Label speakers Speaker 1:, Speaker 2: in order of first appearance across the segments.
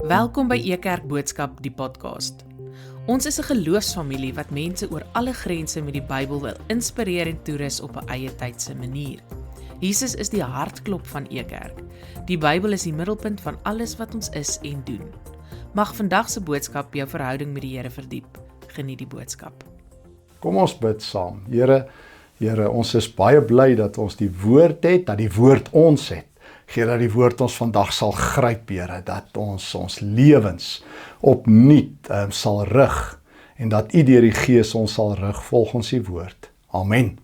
Speaker 1: Welkom by Ekerk Boodskap, die podcast. Ons is 'n geloofsfamilie wat mense oor alle grense met die Bybel wil inspireer en toerus op 'n eie tydse manier. Jesus is die hartklop van Ekerk. Die Bybel is die middelpunt van alles wat ons is en doen. Mag vandag se boodskap jou verhouding met die Here verdiep. Geniet die boodskap.
Speaker 2: Kom ons bid saam. Here, ons is baie bly dat ons die woord het, dat die woord ons het. Gee dat die woord ons vandag sal gryp, Here, dat ons lewens opnuut sal rig en dat U deur die Gees ons sal rig volgens die woord. Amen.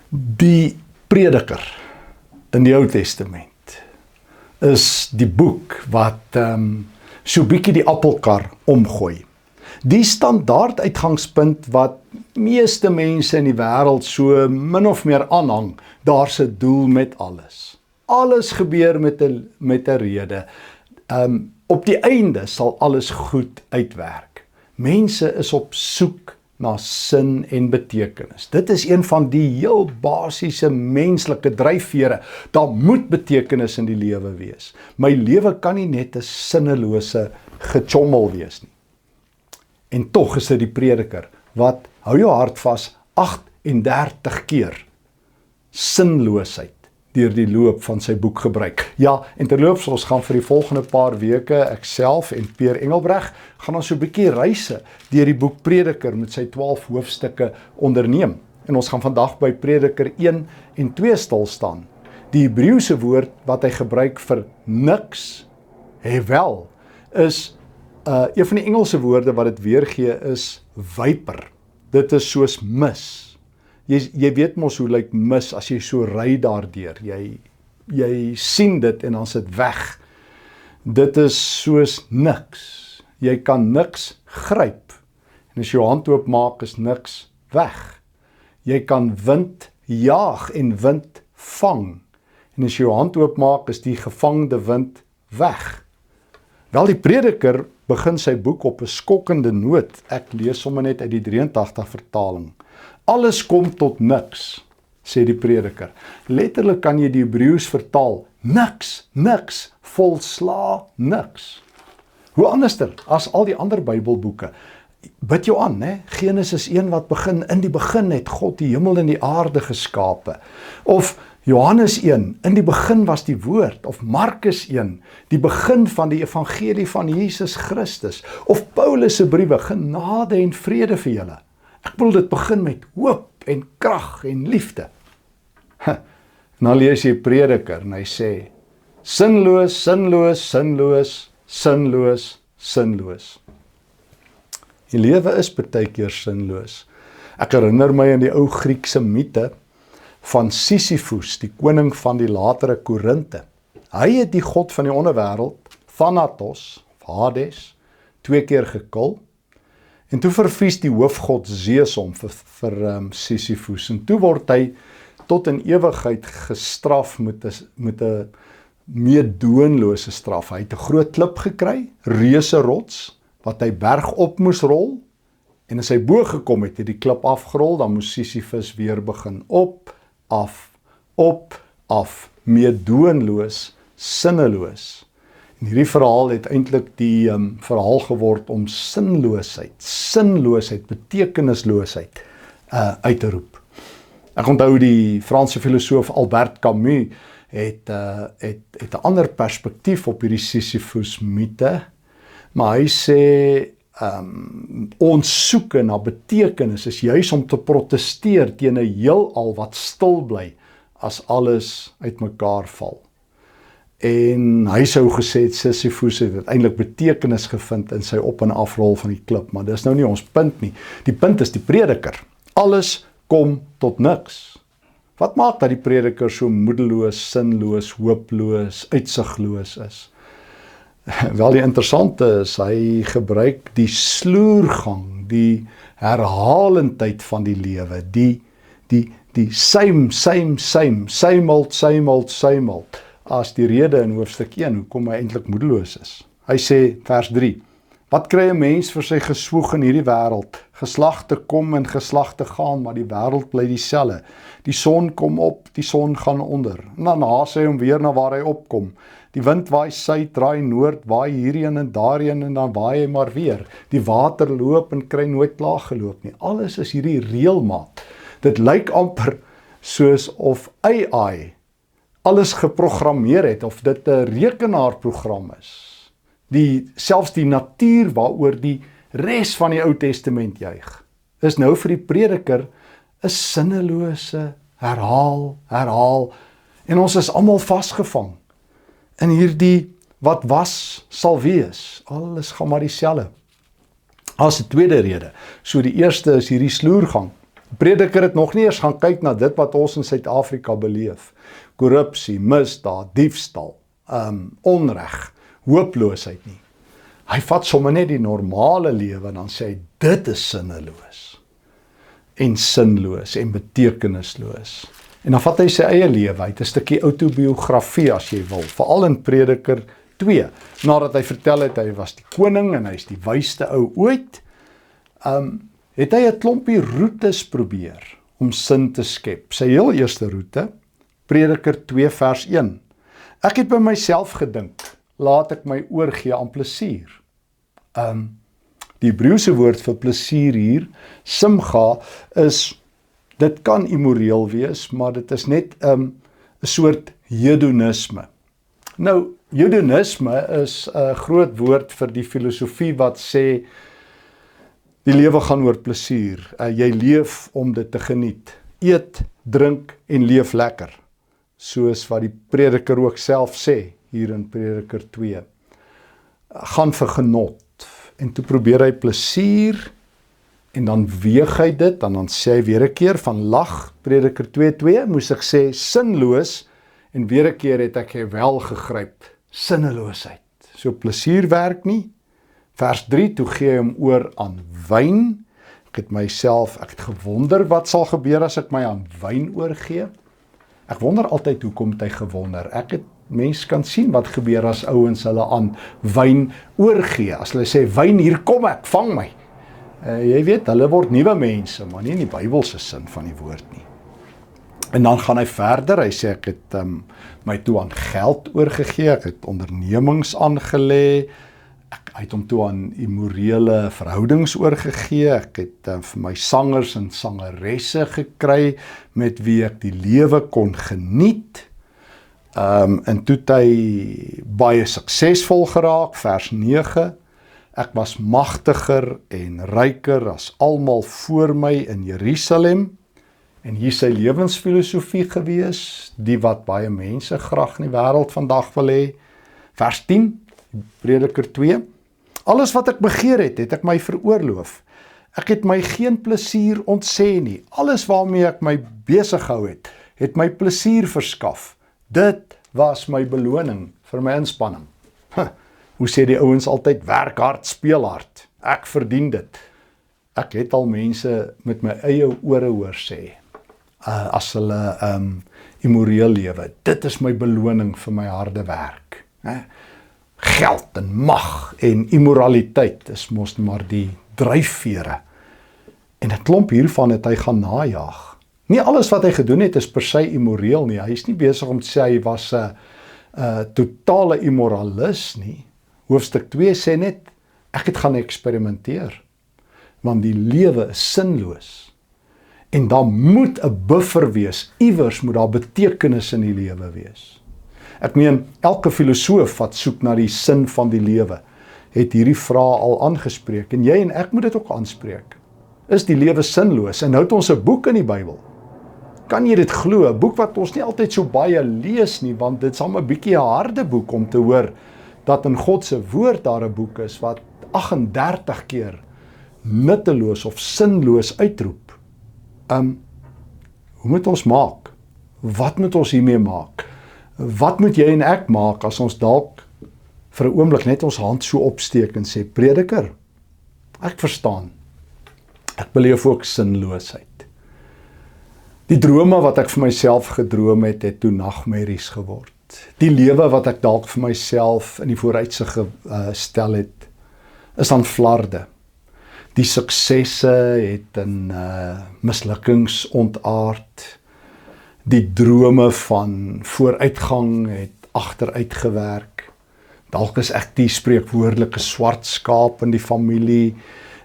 Speaker 2: Die Prediker in die Ou Testament is die boek wat so bietjie die appelkar omgooi. Die standaard uitgangspunt wat meeste mense in die wêreld so min of meer aanhang, daar's 'n doel met alles. Alles gebeur met 'n rede. Op die einde sal alles goed uitwerk. Mense is op soek na sin en betekenis. Dit is een van die heel basiese menslike dryfvere. Daar moet betekenis in die lewe wees. My lewe kan nie net 'n sinnelose gechommel wees nie. En tog is dit die Prediker wat, hou jou hart vas, 38 keer sinloosheid deur die loop van sy boek gebruik. Ja, en terloops, ons gaan vir die volgende paar weke, ek self en Peer Engelbreg, gaan ons so 'n bietjie reise deur die boek Prediker met sy 12 hoofstukke onderneem. En ons gaan vandag by Prediker 1 en 2 stil staan. Die Hebreëse woord wat hy gebruik vir niks, hevel, is een van die Engelse woorde wat dit weergee is viper. Dit is soos mis. Jy weet mos hoe lyk mis as jy so ry daardeur. Jy sien dit en dan is dit weg. Dit is soos niks. Jy kan niks gryp. En as jy jou hand oopmaak is niks weg. Jy kan wind jaag en wind vang. En as jy jou hand oopmaak is die gevangde wind weg. Wel, die Prediker begin sy boek op 'n skokkende noot. Ek lees sommer net uit die 83 vertaling. Alles kom tot niks, sê die Prediker. Letterlik kan jy die Hebreëus vertaal, niks, volsla niks. Hoe anderster as al die ander Bybelboeke. Bid jou aan, né? Genesis 1 wat begin, in die begin het God die hemel en die aarde geskape. Of Johannes 1, in die begin was die woord, of Markus 1, die begin van die evangelie van Jesus Christus, of Paulus se briewe, genade en vrede vir julle. Ek bedoel dit begin met hoop en krag en liefde. En dan lees jy Prediker en hy sê, sinloos, sinloos, sinloos, sinloos, sinloos. Die lewe is partykeer sinloos. Ek herinner my aan die ou Griekse mite van Sisyphus, die koning van die latere Korinte. Hy het die god van die onderwêreld, Thanatos, of Hades, 2 keer gekil, en toe vervies die hoofgod Zeus hom vir Sisyphus, en toe word hy tot in ewigheid gestraf met 'n meedoenlose straf. Hy het 'n groot klip gekry, reuse rots, wat hy berg op moes rol, en as hy bo gekom het die klip afgerol, dan moes Sisyphus weer begin op, af, meedoenloos, sinneloos. En hierdie verhaal het eintlik die verhaal geword om sinloosheid, betekenisloosheid uit te roep. Ek onthou die Franse filosoof Albert Camus het 'n ander perspektief op hierdie Sisyphus mite, maar hy sê ons soeke na betekenis is juis om te protesteer teen 'n heelal wat stil bly as alles uitmekaar val. En hy sou gesê het Sisyphus het uiteindelik betekenis gevind in sy op- en afrol van die klip, maar dis nou nie ons punt nie. Die punt is die Prediker. Alles kom tot niks. Wat maak dat die Prediker so moedeloos, sinloos, hooploos, uitsigloos is? Wel, die interessante is, hy gebruik die sloergang, die herhalendheid van die lewe, die same old, as die rede in hoofstuk 1, hoekom hy eintlik moedeloos is. Hy sê, vers 3, Wat kry 'n mens vir sy geswoeg in hierdie wêreld? Geslagte kom en geslagte gaan, maar die wêreld bly dieselfde. Die son kom op, die son gaan onder. En dan haas hy hom weer na waar hy opkom. Die wind waai suid, draai noord, waai hierheen en daarheen en dan waai hy maar weer. Die water loop en kry nooit klaar geloop nie. Alles is hierdie reëlmaat. Dit lyk amper soos of AI alles geprogrammeer het, of dit 'n rekenaarprogram is. Selfs die natuur waaroor die res van die Ou Testament juig, is nou vir die prediker 'n sinnelose herhaal, en ons is almal vasgevang in hierdie wat was, sal wees. Alles gaan maar dieselfde. As 'n tweede rede. So die eerste is hierdie sloergang. Die prediker het nog nie eers gaan kyk na dit wat ons in Suid-Afrika beleef. Korrupsie, misdaad, diefstal, onreg, hooploosheid nie. Hy vat sommer net die normale lewe en dan sê hy, dit is sinneloos en sinloos en betekenisloos. En dan vat hy sy eie lewe uit, 'n stukkie autobiografie as jy wil, veral in Prediker 2, nadat hy vertel het, hy was die koning en hy is die wysste ou ooit, het hy 'n klompie roetes probeer om sin te skep. Sy heel eerste roete, Prediker 2 vers 1. Ek het by myself gedink, laat ek my oorgee aan plesier. Die Hebreëse woord vir plesier hier, simcha, dit kan immoreel wees, maar dit is net 'n soort hedonisme. Nou, hedonisme is 'n groot woord vir die filosofie wat sê, die lewe gaan oor plesier. Jy leef om dit te geniet. Eet, drink en leef lekker. Soos wat die prediker ook self sê, hier in Prediker 2. Gaan vir genot. En toe probeer hy plesier, en dan weeg hy dit, en dan sê hy weer 'n keer van lag, Prediker 2:2, moes ek sê sinloos, en weer 'n keer het ek wel gegryp, sinneloosheid. So plesier werk nie. Vers 3, toe gee hy hom oor aan wyn. Ek het gewonder wat sal gebeur as ek my aan wyn oorgee. Ek wonder altyd hoekom het hy gewonder. Mense kan sien wat gebeur as ouens hulle aan wyn oorgee. As hulle sê, wyn, hier kom ek, vang my. Jy weet, hulle word nuwe mense, maar nie in die Bybelse sin van die woord nie. En dan gaan hy verder, hy sê, ek het my toe aan geld oorgegee, ek het ondernemings aangelê, hy het hom toe aan immorele verhoudings oorgegee, ek het vir my sangers en sangeresse gekry, met wie ek die lewe kon geniet, en toe het hy baie suksesvol geraak, vers 9, ek was magtiger en ryker as almal voor my in Jerusalem, en hier sy lewensfilosofie gewees, die wat baie mense graag in die wêreld vandag wil hê. Vers 10, Prediker 2, alles wat ek begeer het, het ek my veroorloof. Ek het my geen plesier ontsê nie. Alles waarmee ek my besig gehou het, het my plesier verskaf. Dit was my beloning vir my inspanning. Hoe sê die ouens altyd, werk hard, speel hard. Ek verdien dit. Ek het al mense met my eie ore hoor sê, as hulle immoreel lewe, dit is my beloning vir my harde werk. Geld en mag en immoraliteit is mos maar die dryfvere. En 'n klomp hiervan het hy gaan najag. Nie alles wat hy gedoen het is per se immoreel nie. Hy is nie besig om te sê hy was 'n totale immoralist nie. Hoofstuk 2 sê net, ek het gaan eksperimenteer. Want die lewe is sinloos. En daar moet 'n buffer wees. Iewers moet daar betekenis in die lewe wees. Ek meen, elke filosoof wat soek na die sin van die lewe, het hierdie vraag al aangespreek. En jy en ek moet dit ook aanspreek. Is die lewe sinloos? En nou het ons 'n boek in die Bybel. Kan jy dit glo? 'n Boek wat ons nie altyd so baie lees nie, want dit is al 'n bietjie 'n harde boek om te hoor, dat in God se woord daar 'n boek is, wat 38 keer nutteloos of sinloos uitroep. Hoe moet ons maak? Wat moet ons hiermee maak? Wat moet jy en ek maak as ons dalk vir 'n oomblik net ons hand so opsteek en sê, prediker, ek verstaan. Ek beleef ook sinloosheid. Die drome wat ek vir myself gedroom het toe nagmerries geword. Die lewe wat ek dalk vir myself in die vooruitsig gestel het, is aan flarde. Die suksesse het in mislukkings ontaard. Die drome van vooruitgang het agteruit gewerk. Dalk is ek die spreekwoordelike swart skaap in die familie,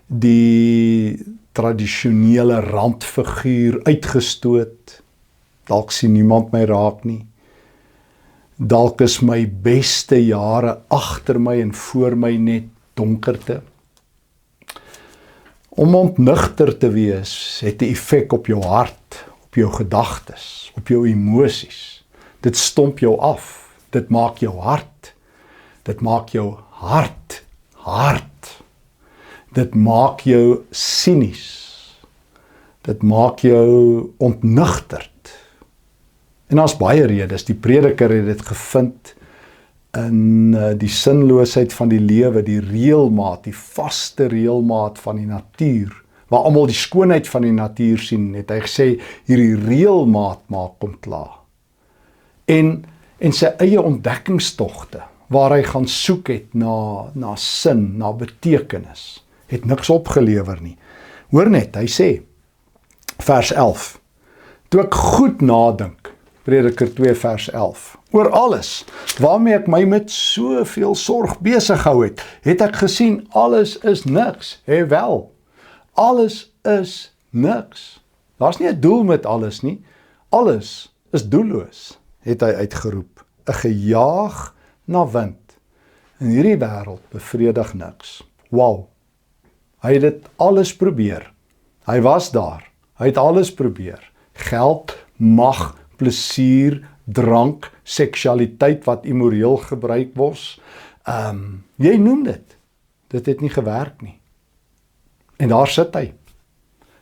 Speaker 2: die tradisionele randfiguur uitgestoot. Dalk sien niemand my raak nie. Dalk is my beste jare agter my en voor my net donkerte. Om ontnugter te wees, het 'n effek op jou hart, op jou gedagtes, op jou emosies. Dit stomp jou af, dit maak jou hard, dit maak jou hart, dit maak jou sinies, dit maak jou ontnugterd. En daar's baie redes, die prediker het dit gevind in die sinloosheid van die lewe, die reëlmaat, die vaste reëlmaat van die natuur, waar almal die skoonheid van die natuur sien, het hy gesê, hierdie reëlmaat maak hom klaar. En sy eie ontdekkingstogte, waar hy gaan soek het na sin, na betekenis, het niks opgelewer nie. Hoor net, hy sê, vers 11, toe ek goed nadink, Prediker 2 vers 11, oor alles, waarmee ek my met soveel sorg besig gehou het, het ek gesien, alles is niks, wel, alles is niks. Daar's nie 'n doel met alles nie, alles is doelloos, het hy uitgeroep, 'n gejaag na wind, in hierdie wêreld bevredig niks. Wow, hy het dit alles probeer, hy was daar, hy het alles probeer, geld, mag, plesier, drank, seksualiteit wat immoreel gebruik word, jy noem dit het nie gewerk nie. En daar sit hy.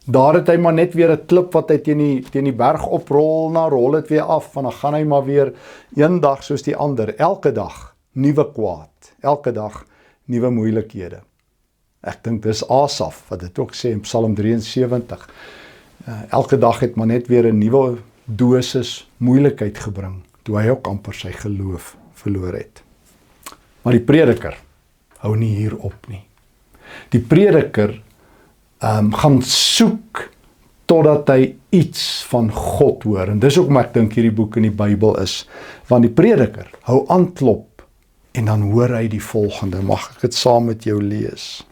Speaker 2: Daar het hy maar net weer 'n klip wat hy teen die berg oprol, rol het weer af, want dan gaan hy maar weer een dag soos die ander, elke dag nuwe kwaad, elke dag nuwe moeilikhede. Ek dink dis Asaf wat dit ook sê in Psalm 73. Elke dag het maar net weer 'n nuwe dosis moeilikheid gebring, toe hy ook amper sy geloof verloor het. Maar die prediker hou nie hier op nie. Die prediker gaan soek totdat hy iets van God hoor. En dis ook maar ek dink hierdie boek in die Bybel is, want die prediker hou aanklop en dan hoor hy die volgende. Mag ek dit saam met jou lees?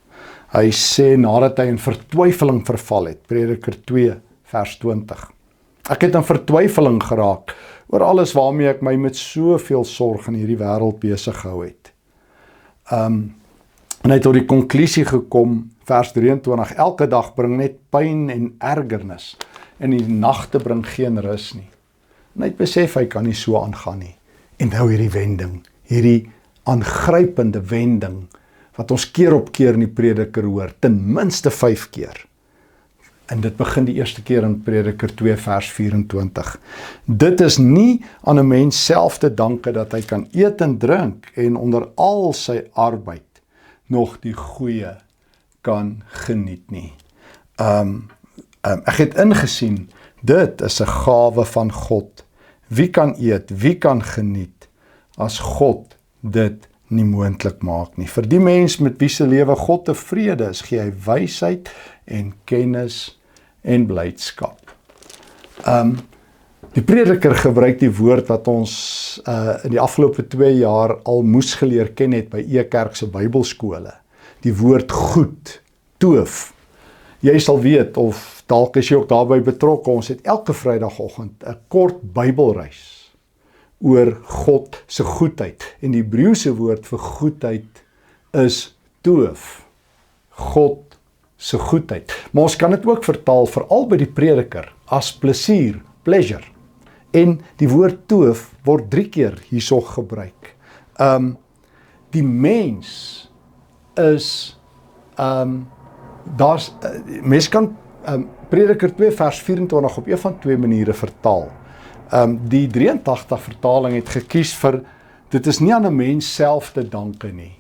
Speaker 2: Hy sê nadat hy in vertwyfeling verval het, Prediker 2 vers 20. Ek het in vertwyfeling geraak oor alles waarmee ek my met soveel sorg in hierdie wêreld besig gehou het. En hy het tot die konklusie gekom, vers 23, elke dag bring net pyn en ergernis, en die nagte bring geen rus nie. En hy het besef, hy kan nie so aangaan nie. En nou hierdie wending, hierdie aangrypende wending, wat ons keer op keer in die prediker hoor, ten minste 5 keer. En dit begin die eerste keer in Prediker 2 vers 24. Dit is nie aan 'n mens self te danke dat hy kan eet en drink en onder al sy arbeid nog die goeie kan geniet nie. Ek het ingesien, dit is 'n gawe van God. Wie kan eet, wie kan geniet, as God dit nie moontlik maak nie. Vir die mens met wie se lewe God tevrede is, gee hy wysheid en kennis en blydskap. Die prediker gebruik die woord wat ons in die afgelope 2 jaar al moes geleer ken het by E-Kerk se Bybelskole. Die woord goed, toof. Jy sal weet, of dalk is jy ook daarbey betrokke, ons het elke Vrydagoggend 'n kort Bybelreis oor God se goedheid. En die Hebreëse woord vir goedheid is toof. God se goedheid. Maar ons kan dit ook vertaal, veral by die prediker, as plesier, pleasure. En die woord toof word 3 keer hierso gebruik. Die mens is, mens kan Prediker 2 vers 24 op een van 2 maniere vertaal. Die 83 vertaling het gekies vir, dit is nie aan 'n mens self te danke nie.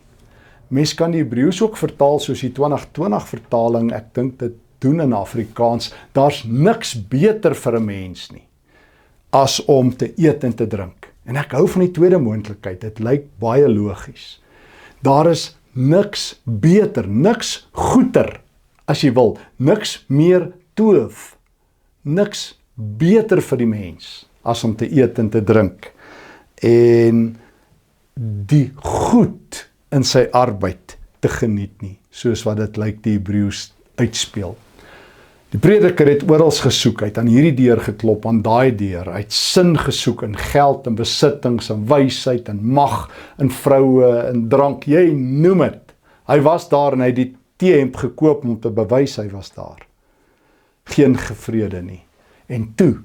Speaker 2: Mens kan die Hebreëus ook vertaal soos die 2020 vertaling, ek dink dit doen in Afrikaans, daar's niks beter vir 'n mens nie, as om te eet en te drink. En ek hou van die tweede moontlikheid, dit lyk baie logies. Daar is niks beter, niks goeder, as jy wil, niks meer toof, niks beter vir die mens, as om te eet en te drink, en die goed in sy arbeid te geniet nie, soos wat dit lyk die Hebreëus uitspeel. Die prediker het oral gesoek, hy het aan hierdie deur geklop, aan daai deur, hy het sin gesoek in geld, in besittings, in wysheid, in mag, in vroue, in drank, jy noem het. Hy was daar en hy het die T-hemp gekoop om te bewys hy was daar. Geen gevrede nie. En toe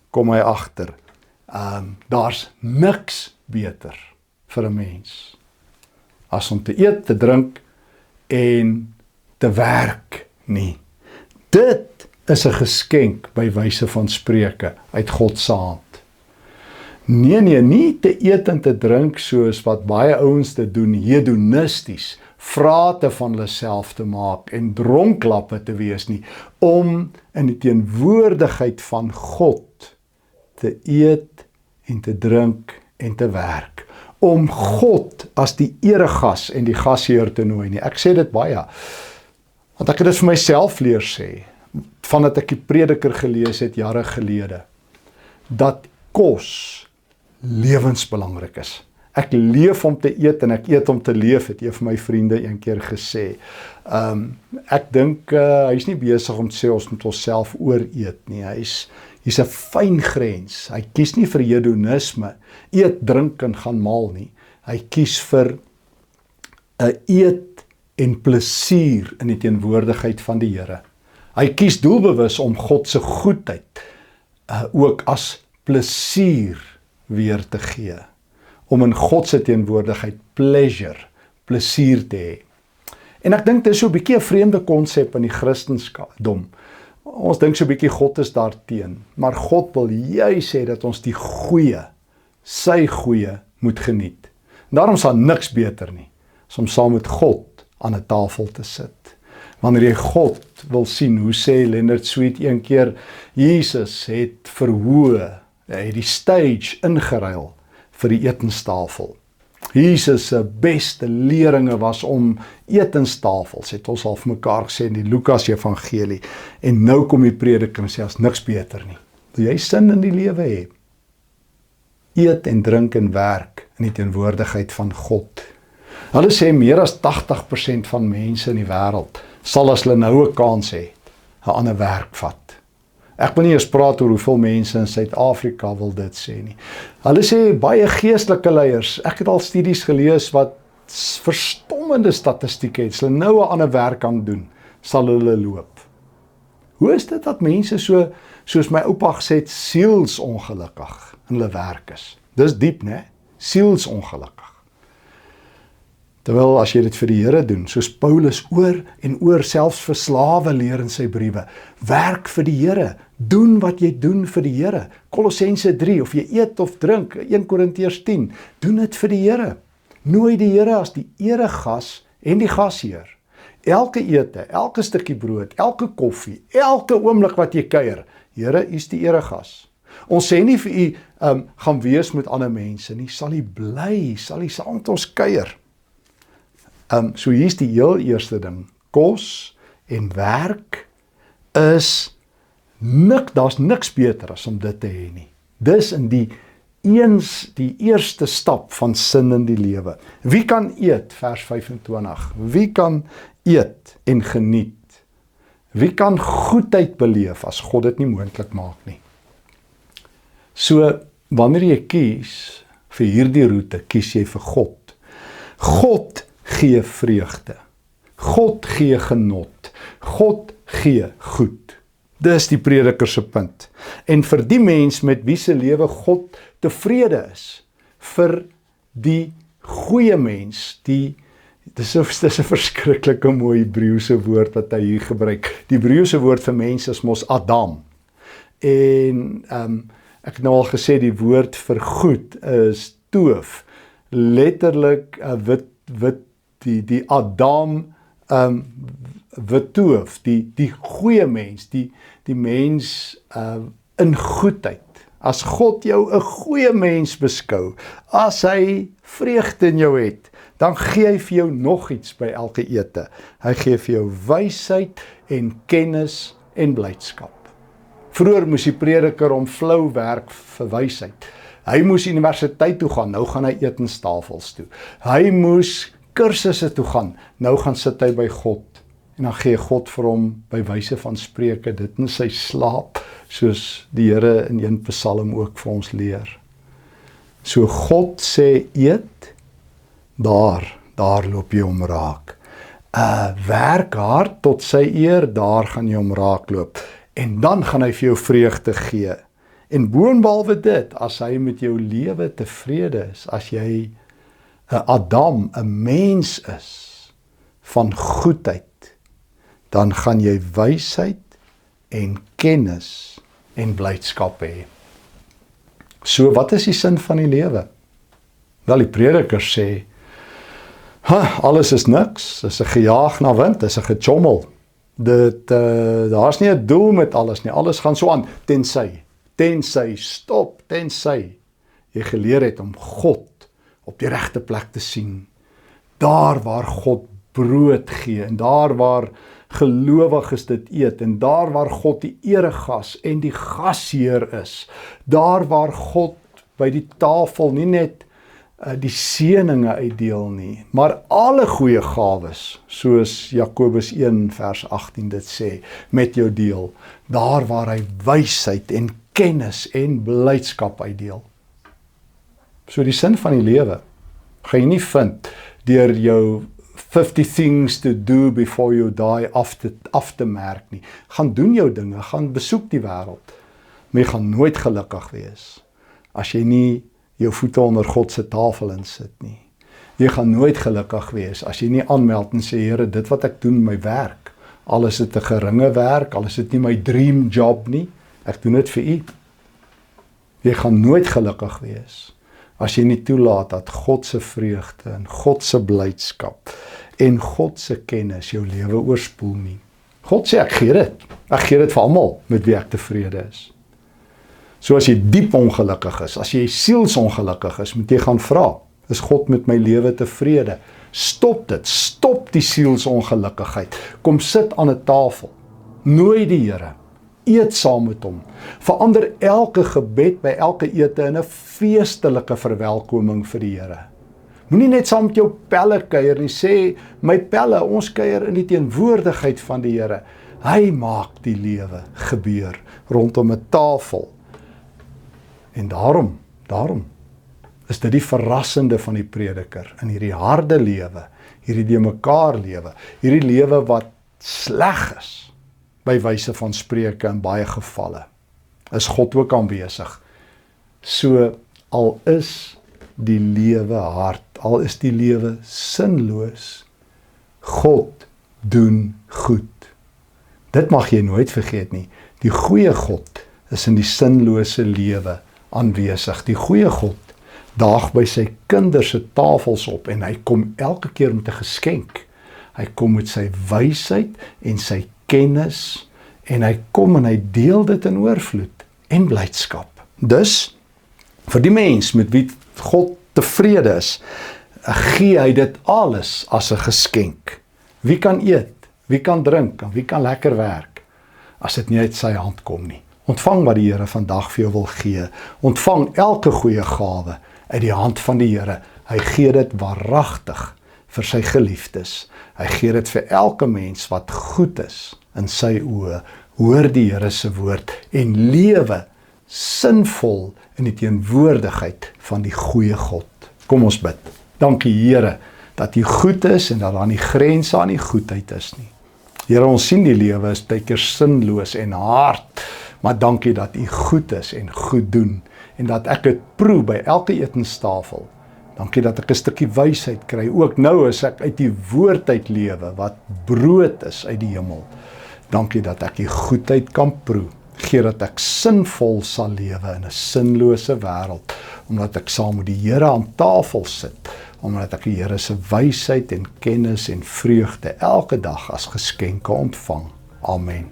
Speaker 2: kom hy agter. Daar's niks beter vir 'n mens as om te eet, te drink en te werk nie. Dit is 'n geskenk by wyse van Spreuke uit God se hand. Nee, nie te eet en te drink soos wat baie ouens dit doen, hedonisties, vrate van hulle self te maak en dronklappe te wees nie, om in die teenwoordigheid van God te eet en te drink en te werk. Om God as die eregas en die gasheer te nooi nie. Ek sê dit baie, want ek het dit vir myself leer sê, vandat ek die prediker gelees het jare gelede, dat kos lewensbelangrik is. Ek leef om te eet en ek eet om te leef, het een van my vriende een keer gesê. Ek dink, hy is nie besig om te sê ons moet onsself ooreet nie. Hy's 'n fyn grens. Hy kies nie vir hedonisme, eet, drink en gaan maal nie. Hy kies vir 'n eet en plesier in die teenwoordigheid van die Here. Hy kies doelbewus om God se goedheid ook as plesier weer te gee. Om in God se teenwoordigheid plesier te hê. En ek dink dit is so 'n bietjie 'n vreemde konsep in die Christendom. Ons dink so 'n bietjie God is daarteen, maar God wil juis sê dat ons die goeie, sy goeie moet geniet. En daarom is daar niks beter nie, as om saam met God aan 'n tafel te sit. Wanneer jy God wil sien, hoe sê Leonard Sweet een keer, Jesus het verhoë, hy het die stage ingeruil vir die etenstafel. Jesus se beste leringe was om etenstafels, het ons al vir mekaar gesê in die Lukas Evangelie, en nou kom die prediker en sê, as niks beter nie. Wil jy sin in die lewe hê? Eet en drink en werk in die teenwoordigheid van God. Hulle sê meer as 80% van mense in die wêreld sal as hulle nou 'n kans het, 'n ander werk vat. Ek wil nie eens praat oor hoeveel mense in Suid-Afrika wil dit sê nie. Hulle sê baie geestelike leiers, ek het al studies gelees wat verstommende statistieke het, as hulle nou 'n ander werk aan doen, sal hulle loop. Hoe is dit dat mense soos my oupa gesê het, sielsongelukkig in hulle werk is? Dis diep, né? Sielsongelukkig. Terwyl as jy dit vir die Here doen, soos Paulus oor en oor selfs vir slawe leer in sy briewe, werk vir die Here, doen wat jy doen vir die Here. Kolossense 3, of jy eet of drink, 1 Korintiërs 10, doen dit vir die Here. Nooi die Here as die eregas en die gasheer. Elke ete, elke stukkie brood, elke koffie, elke oomblik wat jy kuier, Here, U is die eregas. Ons sê nie vir U, gaan wees met ander mense nie, sal U bly, sal U saam met ons kuier. So hier is die heel eerste ding, kos en werk is daar's niks beter as om dit te hê nie. Dis in die eerste stap van sin in die lewe. Wie kan eet, vers 25, wie kan eet en geniet? Wie kan goedheid beleef as God dit nie moontlik maak nie? So, wanneer jy kies vir hierdie roete, kies jy vir God. God gee vreugde. God gee genot. God gee goed. Dis die prediker se punt. En vir die mens met wie se lewe God tevrede is, vir die goeie mens, dis 'n verskriklike mooi Hebreëse woord wat hy hier gebruik. Die Hebreëse woord vir mens is mos Adam. En ek het nou al gesê die woord vir goed is toof. Letterlik die Adam wetoof, die goeie mens, die mens in goedheid, As God jou 'n goeie mens beskou, as hy vreugde in jou het, dan gee hy vir jou nog iets by elke ete. Hy gee vir jou wysheid en kennis en blydskap. Vroeër moes die prediker om flou werk vir wysheid. Hy moes universiteit toe gaan, nou gaan hy etenstafels toe. Hy moes kursusse toe gaan, nou gaan sit hy by God. En dan gee God vir hom by wyse van Spreuke dit in sy slaap, soos die Here in een Psalm ook vir ons leer. So God sê eet, daar loop jy om raak. Werk hard tot sy eer, daar gaan jy om raak loop. En dan gaan hy vir jou vreugde gee. En boonbehalwe dit, as hy met jou lewe tevrede is, as jy 'n Adam, 'n mens is van goedheid, dan gaan jy wysheid en kennis en blydskap hê. So wat is die sin van die lewe? Wel, die prediker sê, alles is niks, is 'n gejaag na wind, is 'n gechommel. Daar's nie 'n doel met alles nie, alles gaan so aan, tensy, stop, tensy jy geleer het om God op die regte plek te sien. Daar waar God brood gee, en daar waar gelowiges dit eet, en daar waar God die eregas en die gasheer is, daar waar God by die tafel nie net die seëninge uitdeel nie, maar alle goeie gawes, soos Jakobus 1 vers 18 dit sê, met jou deel, daar waar hy wysheid en kennis en blydskap uitdeel. So die sin van die lewe, gaan jy nie vind deur jou 50 things to do before you die af te merk nie. Gaan doen jou dinge, gaan besoek die wêreld, maar jy gaan nooit gelukkig wees, as jy nie jou voete onder God se tafel insit nie. Jy gaan nooit gelukkig wees, as jy nie aanmeld en sê, Here, dit wat ek doen, my werk, al is dit 'n geringe werk, al is dit nie my dream job nie, ek doen dit vir U. Jy gaan nooit gelukkig wees, as jy nie toelaat dat God se vreugde en God se blydskap en God se kennis jou lewe oorspoel nie. God sê, ek gee dit vir almal met wie ek tevrede is. So as jy diep ongelukkig is, as jy sielsongelukkig is, moet jy gaan vra, is God met my lewe tevrede? Stop dit, stop die sielsongelukkigheid, kom sit aan 'n tafel, nooi die Here, eet saam met hom, verander elke gebed by elke ete in 'n feestelike verwelkoming vir die Here. Moenie net saam met jou pelle kuier en sê, my pelle, ons kuier in die teenwoordigheid van die Here. Hy maak die lewe gebeur rondom 'n tafel. En daarom is dit die verrassende van die prediker in hierdie harde lewe, hierdie de mekaar lewe, hierdie lewe wat sleg is, by wyse van Spreuke in baie gevalle, is God ook aanwesig. So, al is die lewe hard, al is die lewe sinloos, God doen goed. Dit mag jy nooit vergeet nie. Die goeie God is in die sinlose lewe aanwesig. Die goeie God daag by sy kinders se tafels op en hy kom elke keer met 'n geskenk. Hy kom met sy wysheid en sy kennis en hy kom en hy deel dit in oorvloed en blydskap. Dus vir die mens met wie God tevrede is, gee hy dit alles as 'n geskenk. Wie kan eet, wie kan drink en wie kan lekker werk as dit nie uit sy hand kom nie. Ontvang wat die Here vandag vir jou wil gee. Ontvang elke goeie gawe uit die hand van die Here. Hy gee dit waaragtig vir sy geliefdes. Hy gee dit vir elke mens wat goed is in sy oë. Hoor die Here se woord en lewe sinvol in die teenwoordigheid van die goeie God. Kom ons bid. Dankie Here dat U goed is en dat daar nie grense aan die goedheid is nie. Here, ons sien die lewe is baie keer sinloos en hard, maar dankie dat U goed is en goed doen en dat ek dit proe by elke etenstafel. Dankie dat ek 'n stukkie wysheid kry, ook nou as ek uit die woord uit lewe wat brood is uit die hemel. Dankie dat ek die goedheid kan proe. Gee dat ek sinvol sal lewe in 'n sinlose wêreld, omdat ek saam met die Here aan tafel sit, omdat ek die Here se wysheid en kennis en vreugde elke dag as geskenke ontvang. Amen.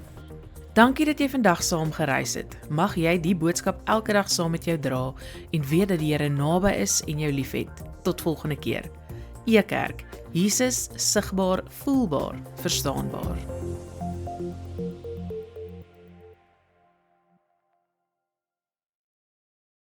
Speaker 1: Dankie dat jy vandag saam gereis het. Mag jy die boodskap elke dag saam met jou dra en weet dat die Here naby is en jou liefhet. Tot volgende keer. E-Kerk, Jesus sigbaar, voelbaar, verstaanbaar.